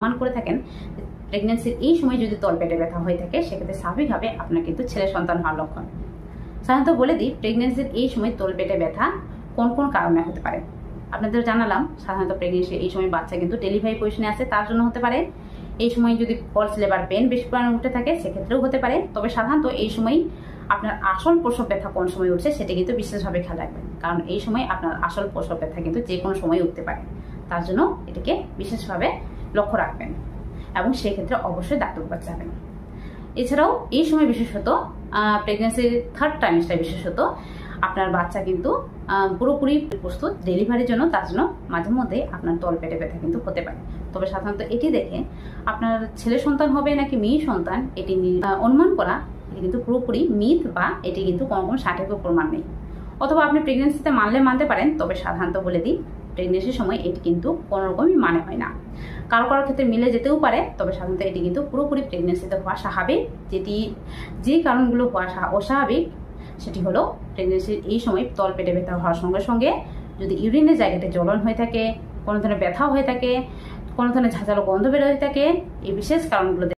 মান করে থাকেন প্রেগন্যান্সির এই সময় যদি তলপেটে ব্যথা হয়ে থাকে সেক্ষেত্রে স্বাভাবিকভাবে আপনার কিন্তু ছেলে সন্তান হওয়ার লক্ষণ। সাধারণত বলে দিই প্রেগন্যান্সির এই সময় তলপেটে ব্যথা কোন কোন কারণে হতে পারে। আপনাদের জানালাম সাধারণত প্রেগন্যান্সির এই সময় বাচ্চা কিন্তু ডেলিভারি পজিশনে আছে তার জন্য হতে পারে। এই সময় যদি ফলস লেবার পেন বেশি পরিমাণে উঠে থাকে সেক্ষেত্রেও হতে পারে। তবে সাধারণত এই সময় আপনার আসল প্রসব ব্যথা কোন সময় উঠছে সেটা কিন্তু বিশেষভাবে খেয়াল রাখবেন, কারণ এই সময় আপনার আসল প্রসব ব্যথা কিন্তু যে কোনো সময় উঠতে পারে। তার জন্য এটিকে বিশেষভাবে লক্ষ্য রাখবেন এবং সেক্ষেত্রে অবশ্যই ডাক্তার কাছে যাবেন। এছাড়াও এই সময় বিশেষত প্রেগন্যান্সির থার্ড ট্রাইমেস্টার বিশেষত আপনার বাচ্চা কিন্তু পুরোপুরি প্রস্তুত ডেলিভারির জন্য, তার জন্য মাঝে মধ্যে আপনার তলপেটে ব্যথা কিন্তু হতে পারে। তবে সাধারণত এটি দেখে আপনার ছেলে সন্তান হবে নাকি মেয়ে সন্তান এটি অনুমান করা এটি কিন্তু পুরোপুরি মিথ বা এটি কিন্তু কোনো সঠিক প্রমাণ নেই। অথবা আপনি প্রেগন্যান্সিতে মানতে পারেন, তবে সাধারণত বলে দিই প্রেগন্যান্সির সময় এটি কিন্তু কোনো রকমই মানে হয় না। কারো কারোর ক্ষেত্রে মিলে যেতেও পারে, তবে সাধারণত এটি কিন্তু পুরোপুরি প্রেগন্যান্সিতে হওয়া স্বাভাবিক। যে কারণগুলো হওয়া অস্বাভাবিক সেটি হলো প্রেগন্যান্সির এই সময় তলপেটে ব্যথা হওয়ার সঙ্গে সঙ্গে যদি ইউরিনের জায়গাতে জ্বলন হয়ে থাকে, কোনো ধরনের ব্যথা হয়ে থাকে, কোনো ধরনের ঝাঁঝালো গন্ধ বের হয়ে থাকে, এই বিশেষ কারণগুলো